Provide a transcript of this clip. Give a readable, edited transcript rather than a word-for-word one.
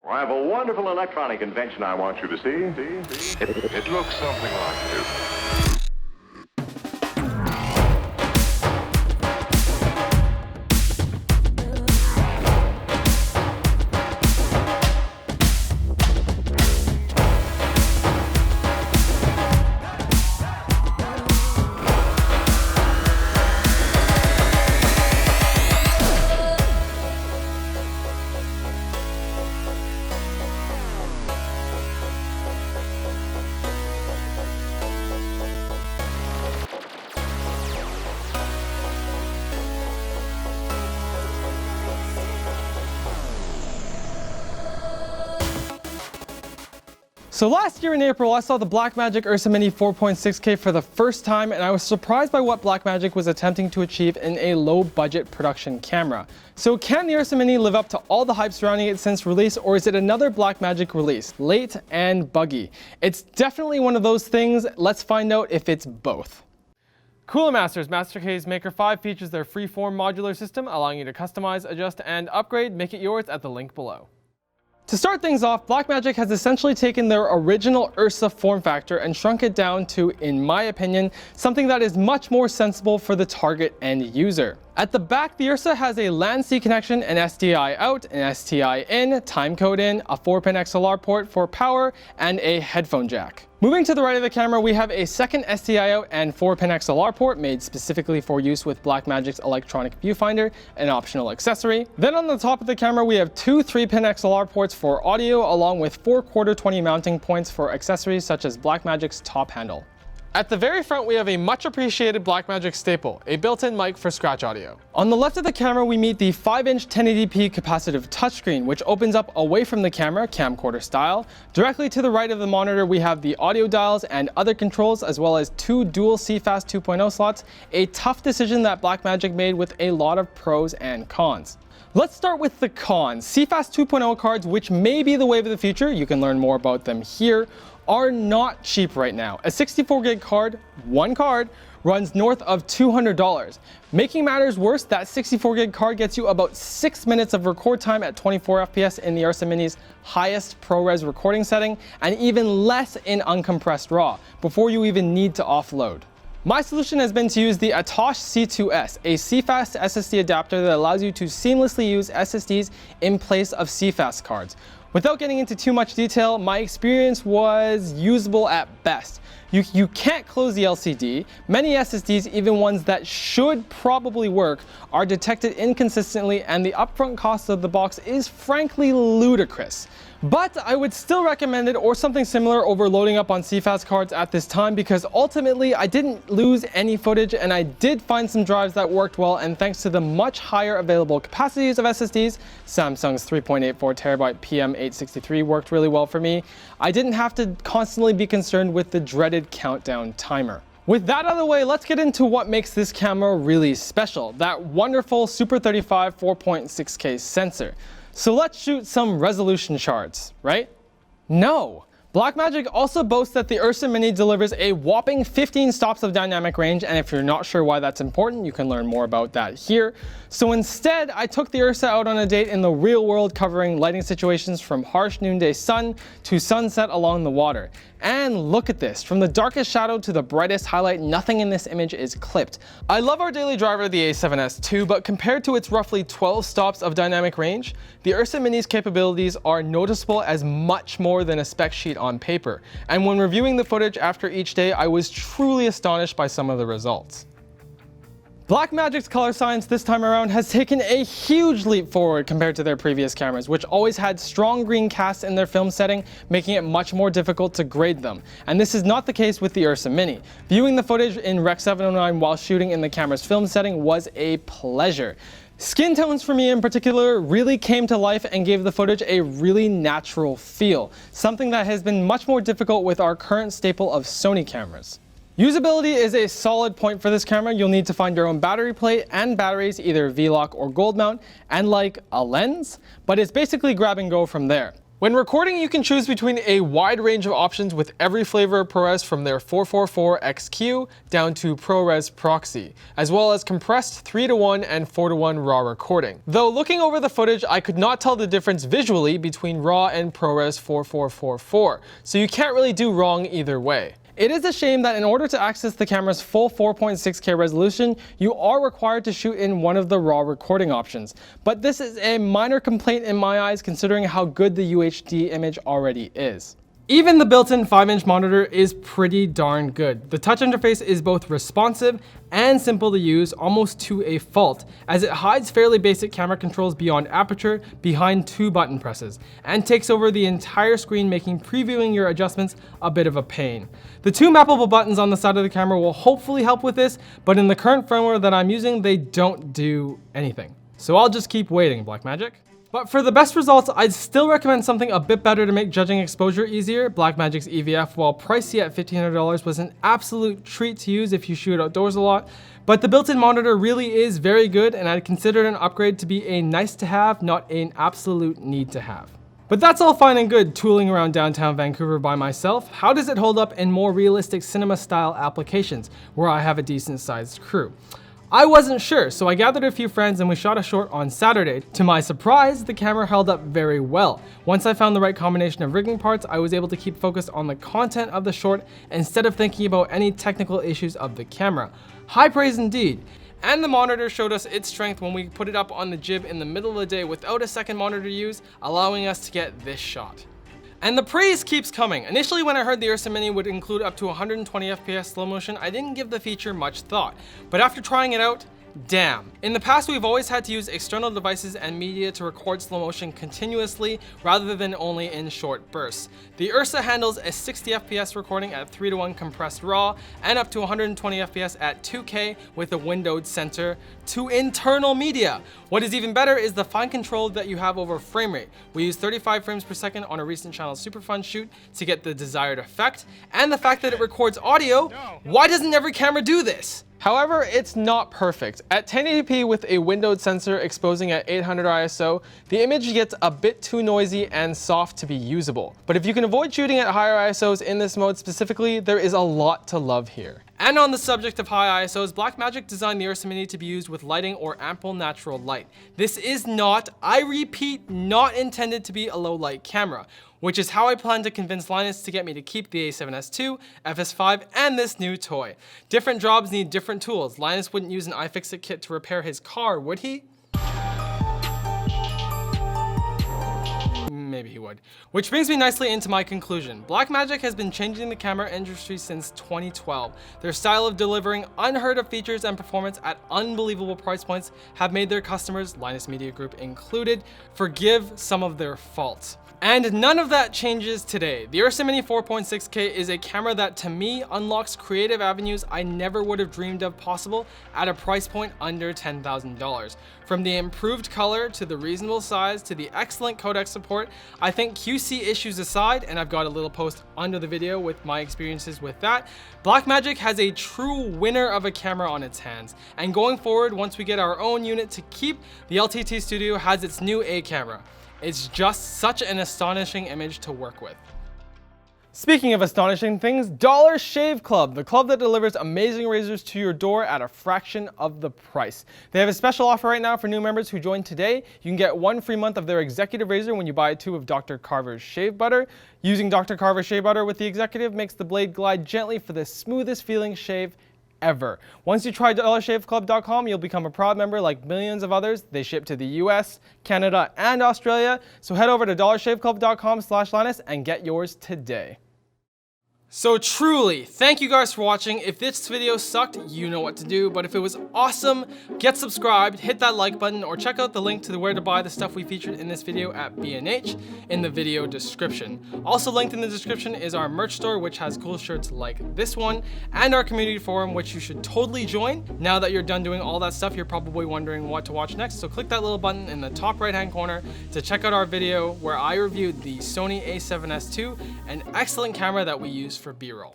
I have a wonderful electronic invention I want you to see. It looks something like this. So last year in April, I saw the Blackmagic URSA Mini 4.6K for the first time, and I was surprised by what Blackmagic was attempting to achieve in a low-budget production camera. So can the URSA Mini live up to all the hype surrounding it since release, or is it another Blackmagic release, late and buggy? It's definitely one of those things. Let's find out if it's both. Cooler Masters MasterCase Maker 5 features their freeform modular system, allowing you to customize, adjust, and upgrade. Make it yours at the link below. To start things off, Blackmagic has essentially taken their original URSA form factor and shrunk it down to, in my opinion, something that is much more sensible for the target end user. At the back, the URSA has a LAN-C connection, an SDI out, an STI in, timecode in, a 4-pin XLR port for power, and a headphone jack. Moving to the right of the camera, we have a second SDI out and 4-pin XLR port made specifically for use with Blackmagic's electronic viewfinder, an optional accessory. Then on the top of the camera, we have two 3-pin XLR ports for audio, along with 4 /4-20 mounting points for accessories such as Blackmagic's top handle. At the very front, we have a much appreciated Blackmagic staple, a built-in mic for scratch audio. On the left of the camera, we meet the 5-inch 1080p capacitive touchscreen, which opens up away from the camera, camcorder style. Directly to the right of the monitor, we have the audio dials and other controls, as well as 2 dual CFast 2.0 slots, a tough decision that Blackmagic made with a lot of pros and cons. Let's start with the cons. CFast 2.0 cards, which may be the wave of the future, you can learn more about them here, are not cheap right now. A 64 gig card, one card, runs north of $200. Making matters worse, that 64 gig card gets you about 6 minutes of record time at 24 FPS in the URSA Mini's highest ProRes recording setting, and even less in uncompressed RAW, before you even need to offload. My solution has been to use the Atosh C2S, a CFast SSD adapter that allows you to seamlessly use SSDs in place of CFast cards. Without getting into too much detail, my experience was usable at best. You can't close the LCD. Many SSDs, even ones that should probably work, are detected inconsistently, and the upfront cost of the box is frankly ludicrous. But I would still recommend it, or something similar, over loading up on CFast cards at this time, because ultimately I didn't lose any footage and I did find some drives that worked well, and thanks to the much higher available capacities of SSDs, Samsung's 3.84TB PM863 worked really well for me. I didn't have to constantly be concerned with the dreaded countdown timer. With that out of the way, let's get into what makes this camera really special, that wonderful Super 35 4.6K sensor. So let's shoot some resolution charts, right? No. Blackmagic also boasts that the URSA Mini delivers a whopping 15 stops of dynamic range, and if you're not sure why that's important, you can learn more about that here. So instead, I took the URSA out on a date in the real world, covering lighting situations from harsh noonday sun to sunset along the water. And look at this, from the darkest shadow to the brightest highlight, nothing in this image is clipped. I love our daily driver, the A7S II, but compared to its roughly 12 stops of dynamic range, the URSA Mini's capabilities are noticeable as much more than a spec sheet on paper. And when reviewing the footage after each day, I was truly astonished by some of the results. Blackmagic's color science this time around has taken a huge leap forward compared to their previous cameras, which always had strong green casts in their film setting, making it much more difficult to grade them. And this is not the case with the URSA Mini. Viewing the footage in Rec 709 while shooting in the camera's film setting was a pleasure. Skin tones for me in particular really came to life and gave the footage a really natural feel, something that has been much more difficult with our current staple of Sony cameras. Usability is a solid point for this camera. You'll need to find your own battery plate and batteries, either V-Lock or gold mount, and like a lens, but it's basically grab and go from there. When recording, you can choose between a wide range of options with every flavor of ProRes from their 444 XQ down to ProRes Proxy, as well as compressed 3:1 and 4:1 RAW recording. Though looking over the footage, I could not tell the difference visually between RAW and ProRes 4444, so you can't really do wrong either way. It is a shame that in order to access the camera's full 4.6K resolution, you are required to shoot in one of the RAW recording options. But this is a minor complaint in my eyes considering how good the UHD image already is. Even the built-in 5-inch monitor is pretty darn good. The touch interface is both responsive and simple to use, almost to a fault, as it hides fairly basic camera controls beyond aperture behind 2 button presses, and takes over the entire screen, making previewing your adjustments a bit of a pain. The 2 mappable buttons on the side of the camera will hopefully help with this, but in the current firmware that I'm using, they don't do anything. So I'll just keep waiting, Blackmagic. But for the best results, I'd still recommend something a bit better to make judging exposure easier. Blackmagic's EVF, while pricey at $1,500, was an absolute treat to use if you shoot outdoors a lot. But the built-in monitor really is very good, and I'd consider it an upgrade to be a nice to have, not an absolute need to have. But that's all fine and good tooling around downtown Vancouver by myself. How does it hold up in more realistic cinema-style applications where I have a decent-sized crew? I wasn't sure, so I gathered a few friends and we shot a short on Saturday. To my surprise, the camera held up very well. Once I found the right combination of rigging parts, I was able to keep focused on the content of the short instead of thinking about any technical issues of the camera. High praise indeed. And the monitor showed us its strength when we put it up on the jib in the middle of the day without a second monitor to use, allowing us to get this shot. And the praise keeps coming. Initially, when I heard the URSA Mini would include up to 120 FPS slow motion, I didn't give the feature much thought. But after trying it out, damn. In the past, we've always had to use external devices and media to record slow motion continuously rather than only in short bursts. The URSA handles a 60 FPS recording at 3:1 compressed RAW and up to 120 FPS at 2K with a windowed center to internal media. What is even better is the fine control that you have over frame rate. We used 35 frames per second on a recent channel super fun shoot to get the desired effect, and the fact that it records audio. Why doesn't every camera do this? However, it's not perfect. At 1080p with a windowed sensor exposing at 800 ISO, the image gets a bit too noisy and soft to be usable. But if you can avoid shooting at higher ISOs in this mode specifically, there is a lot to love here. And on the subject of high ISOs, Blackmagic designed the URSA Mini to be used with lighting or ample natural light. This is not, I repeat, not intended to be a low light camera, which is how I plan to convince Linus to get me to keep the A7S II, FS5, and this new toy. Different jobs need different tools. Linus wouldn't use an iFixit kit to repair his car, would he? Maybe he would. Which brings me nicely into my conclusion. Blackmagic has been changing the camera industry since 2012. Their style of delivering unheard of features and performance at unbelievable price points have made their customers, Linus Media Group included, forgive some of their faults. And none of that changes today. The URSA Mini 4.6K is a camera that to me unlocks creative avenues I never would have dreamed of possible at a price point under $10,000. From the improved color to the reasonable size to the excellent codec support, I think QC issues aside, and I've got a little post under the video with my experiences with that, Blackmagic has a true winner of a camera on its hands. And going forward, once we get our own unit to keep, the LTT Studio has its new A camera. It's just such an astonishing image to work with. Speaking of astonishing things, Dollar Shave Club, the club that delivers amazing razors to your door at a fraction of the price. They have a special offer right now for new members who join today. You can get 1 free month of their executive razor when you buy a tube of Dr. Carver's shave butter. Using Dr. Carver's shave butter with the executive makes the blade glide gently for the smoothest feeling shave ever. Once you try dollarshaveclub.com, you'll become a proud member like millions of others. They ship to the US, Canada, and Australia. So head over to dollarshaveclub.com/Linus and get yours today. So truly, thank you guys for watching. If this video sucked, you know what to do. But if it was awesome, get subscribed, hit that like button, or check out the link to where to buy the stuff we featured in this video at B&H in the video description. Also linked in the description is our merch store, which has cool shirts like this one, and our community forum, which you should totally join. Now that you're done doing all that stuff, you're probably wondering what to watch next. So click that little button in the top right-hand corner to check out our video where I reviewed the Sony A7S II, an excellent camera that we use for B-roll.